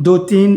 2-3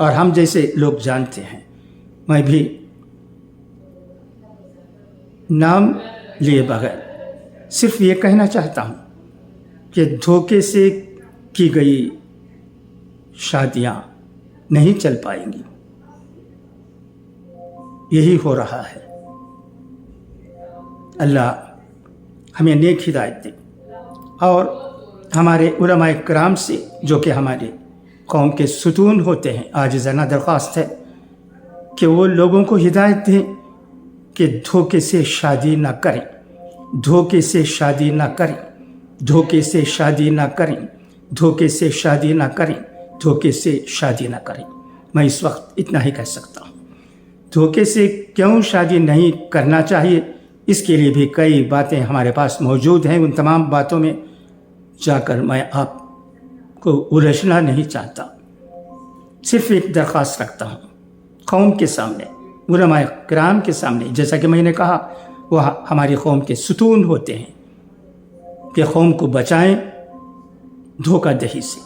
اور ہم جیسے لوگ جانتے ہیں. میں بھی نام لیے بغیر صرف یہ کہنا چاہتا ہوں کہ دھوکے سے کی گئی شادیاں نہیں چل پائیں گی. یہی ہو رہا ہے. اللہ ہمیں نیک ہدایت دے اور ہمارے علماء کرام سے جو کہ ہمارے قوم کے ستون ہوتے ہیں عاجزانہ درخواست ہے کہ وہ لوگوں کو ہدایت دیں کہ دھوکے سے شادی نہ کریں، دھوکے سے شادی نہ کریں، دھوکے سے شادی نہ کریں، دھوکے سے شادی نہ کریں، دھوکے سے شادی نہ کریں. میں اس وقت اتنا ہی کہہ سکتا ہوں. دھوکے سے کیوں شادی نہیں کرنا چاہیے، اس کے لیے بھی کئی باتیں ہمارے پاس موجود ہیں. ان تمام باتوں میں جا کر میں آپ کو الجھنا نہیں چاہتا. صرف ایک درخواست رکھتا ہوں قوم کے سامنے، علماء کرام کے سامنے. جیسا کہ میں نے کہا وہ ہماری قوم کے ستون ہوتے ہیں کہ قوم کو بچائیں دھوکہ دہی سے.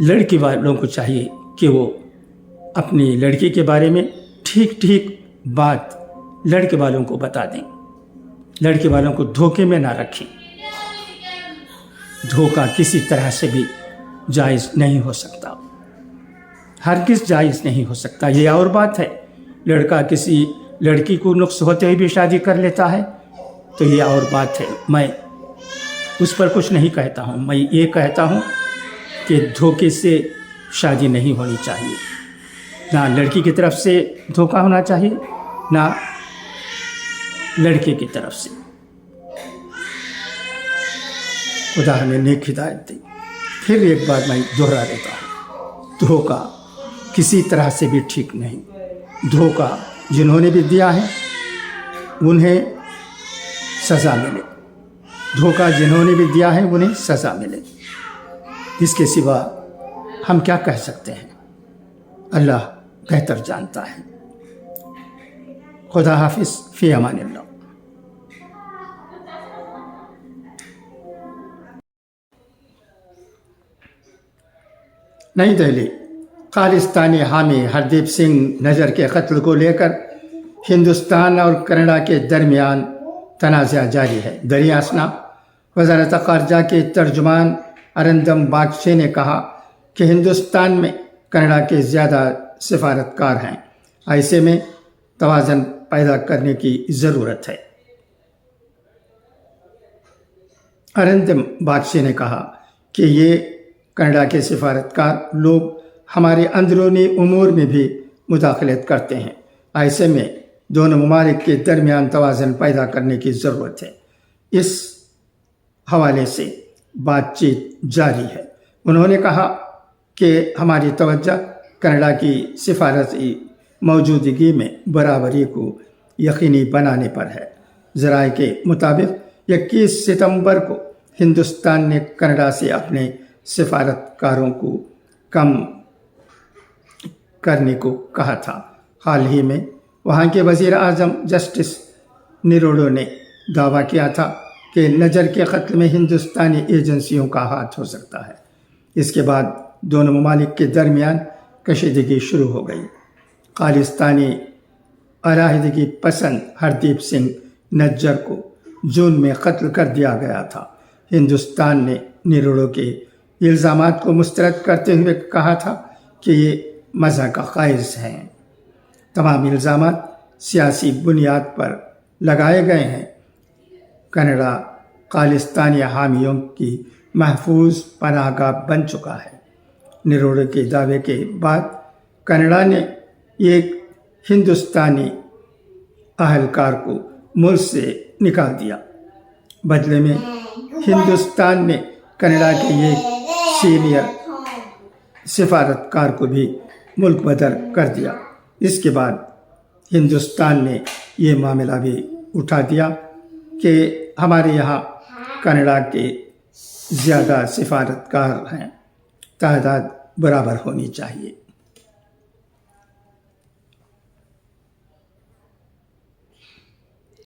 لڑکی والوں کو چاہیے کہ وہ اپنی لڑکی کے بارے میں ٹھیک بات لڑکے والوں کو بتا دیں، لڑکے والوں کو دھوکے میں نہ رکھیں. دھوکہ کسی طرح سے بھی جائز نہیں ہو سکتا، ہرگز جائز نہیں ہو سکتا. یہ اور بات ہے، لڑکا کسی لڑکی کو نقص ہوتے ہوئے بھی شادی کر لیتا ہے تو یہ اور بات ہے. میں اس پر کچھ نہیں کہتا ہوں. میں یہ کہتا ہوں کہ دھوکے سے شادی نہیں ہونی چاہیے. نہ لڑکی کی طرف سے دھوکہ ہونا چاہیے نہ لڑکے کی طرف سے. خدا ہمیں نیک ہدایت دے. پھر ایک بار میں دوہرا دیتا ہوں، دھوکہ کسی طرح سے بھی ٹھیک نہیں. دھوکہ جنہوں نے بھی دیا ہے انہیں سزا ملے، دھوکہ جنہوں نے بھی دیا ہے انہیں سزا ملے. اس کے سوا ہم کیا کہہ سکتے ہیں؟ اللہ بہتر جانتا ہے. خدا حافظ، فی امان اللہ. نئی دہلی. خالصتانی حامی ہردیپ سنگھ نجر کے قتل کو لے کر ہندوستان اور کینیڈا کے درمیان تنازع جاری ہے. دریا اثنا وزارت خارجہ کے ترجمان ارندم باگچی نے کہا کہ ہندوستان میں کینیڈا کے زیادہ سفارتکار ہیں، ایسے میں توازن پیدا کرنے کی ضرورت ہے. ارندم باگچی نے کہا کہ یہ کینیڈا کے سفارتکار لوگ ہمارے اندرونی امور میں بھی مداخلت کرتے ہیں، ایسے میں دونوں ممالک کے درمیان توازن پیدا کرنے کی ضرورت ہے. اس حوالے سے بات چیت جاری ہے. انہوں نے کہا کہ ہماری توجہ کینیڈا کی سفارتی موجودگی میں برابری کو یقینی بنانے پر ہے. ذرائع کے مطابق 21 ستمبر کو ہندوستان نے کینیڈا سے اپنے سفارتکاروں کو کم کرنے کو کہا تھا. حال ہی میں وہاں کے وزیر اعظم جسٹس نیروڈو نے دعویٰ کیا تھا کہ نجر کے قتل میں ہندوستانی ایجنسیوں کا ہاتھ ہو سکتا ہے. اس کے بعد دونوں ممالک کے درمیان کشیدگی شروع ہو گئی. خالصتانی علیحدگی پسند ہردیپ سنگھ نجر کو جون میں قتل کر دیا گیا تھا. ہندوستان نے نیروڈو کے الزامات کو مسترد کرتے ہوئے کہا تھا کہ یہ مزہ کا خائز ہیں. تمام الزامات سیاسی بنیاد پر لگائے گئے ہیں. کینیڈا خالصتانی حامیوں کی محفوظ پناہ گاہ بن چکا ہے. نیروڈو کے دعوے کے بعد کینیڈا نے ایک ہندوستانی اہلکار کو ملک سے نکال دیا. بدلے میں ہندوستان نے کینیڈا کے ایک سینئر سفارتکار کو بھی ملک بدر کر دیا. اس کے بعد ہندوستان نے یہ معاملہ بھی اٹھا دیا کہ ہمارے یہاں کینیڈا کے زیادہ سفارتکار ہیں، تعداد برابر ہونی چاہیے.